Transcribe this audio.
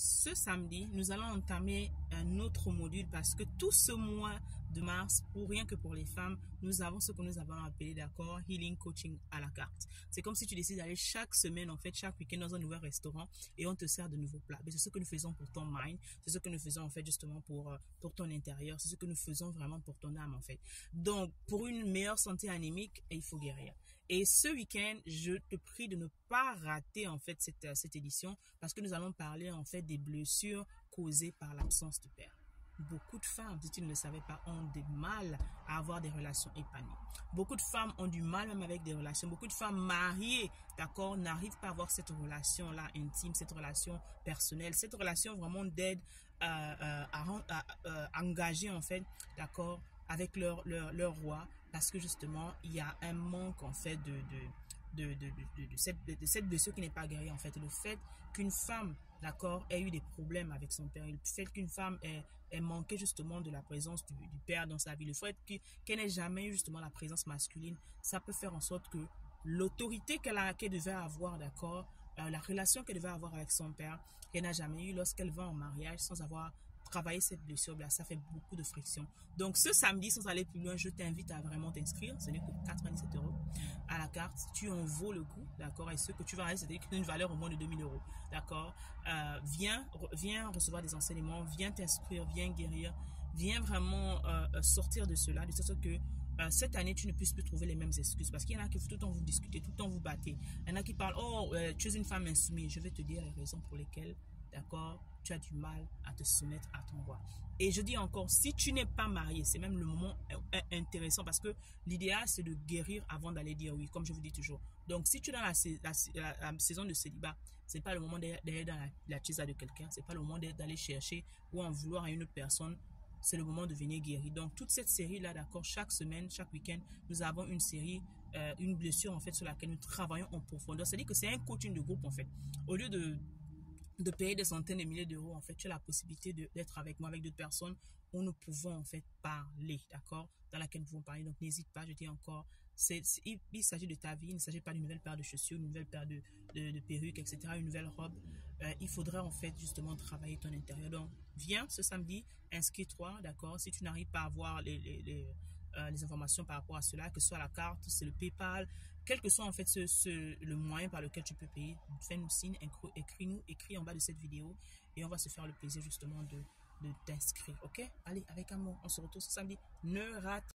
ce samedi, nous allons entamer un autre module parce que tout ce mois de mars, pour rien que pour les femmes, nous avons ce que nous avons appelé, d'accord, Healing Coaching à la carte. C'est comme si tu décides d'aller chaque semaine, en fait, chaque week-end dans un nouvel restaurant et on te sert de nouveaux plats. Mais c'est ce que nous faisons pour ton mind, c'est ce que nous faisons, en fait, justement pour ton intérieur, c'est ce que nous faisons vraiment pour ton âme, en fait. Donc, pour une meilleure santé anémique, il faut guérir. Et ce week-end, je te prie de ne pas rater, en fait, cette édition parce que nous allons parler, en fait, des blessures causées par l'absence de père. Beaucoup de femmes, si tu ne le savais pas, ont du mal à avoir des relations épanouies. Beaucoup de femmes ont du mal même avec des relations. Beaucoup de femmes mariées, d'accord, n'arrivent pas à avoir cette relation-là intime, cette relation personnelle, cette relation vraiment d'aide à engager, en fait, d'accord, avec leur roi, parce que justement, il y a un manque, en fait, de cette blessure qui n'est pas guérie, en fait. Le fait qu'une femme, d'accord, ait eu des problèmes avec son père, le fait qu'une femme ait manqué justement de la présence du père dans sa vie, le fait qu'elle n'ait jamais eu justement la présence masculine, ça peut faire en sorte que l'autorité qu'elle devait avoir, d'accord, la relation qu'elle devait avoir avec son père, qu'elle n'a jamais eu lorsqu'elle va en mariage sans avoir travailler cette blessure-là, ça fait beaucoup de friction. Donc, ce samedi, sans aller plus loin, je t'invite à vraiment t'inscrire. Ce n'est que 97 € à la carte. Tu en vaux le coup, d'accord? Et ce que tu vas réaliser, c'est une valeur au moins de 2000 €, d'accord? Viens recevoir des enseignements, viens t'inscrire, viens guérir, viens vraiment sortir de cela, de sorte que cette année, tu ne puisses plus trouver les mêmes excuses. Parce qu'il y en a qui tout le temps vous discutez, tout le temps vous battez. Il y en a qui parlent, oh, tu es une femme insoumise. Je vais te dire les raisons pour lesquelles, d'accord, tu as du mal à te soumettre à ton roi. Et je dis encore, si tu n'es pas marié, c'est même le moment intéressant parce que l'idéal, c'est de guérir avant d'aller dire oui, comme je vous dis toujours. Donc, si tu es dans la saison de célibat, c'est pas le moment d'aller dans la tisa de quelqu'un, c'est pas le moment d'aller chercher ou en vouloir à une autre personne. C'est le moment de venir guérir. Donc, toute cette série-là, d'accord, chaque semaine, chaque week-end, nous avons une série, une blessure, en fait, sur laquelle nous travaillons en profondeur. C'est-à-dire que c'est un coaching de groupe, en fait. Au lieu de payer des centaines de milliers d'euros, en fait, tu as la possibilité d'être avec moi, avec d'autres personnes où nous pouvons, en fait, parler, d'accord, dans laquelle nous pouvons parler. Donc, n'hésite pas, je dis encore, il s'agit de ta vie, il ne s'agit pas d'une nouvelle paire de chaussures, une nouvelle paire de perruques, etc., une nouvelle robe. Il faudrait, en fait, justement, travailler ton intérieur. Donc, viens ce samedi, inscris-toi, d'accord, si tu n'arrives pas à avoir les informations par rapport à cela, que ce soit la carte, c'est le PayPal, quel que soit en fait le moyen par lequel tu peux payer, fais-nous signe, écris en bas de cette vidéo et on va se faire le plaisir justement de t'inscrire, ok? Allez, avec amour, on se retrouve ce samedi. Ne rate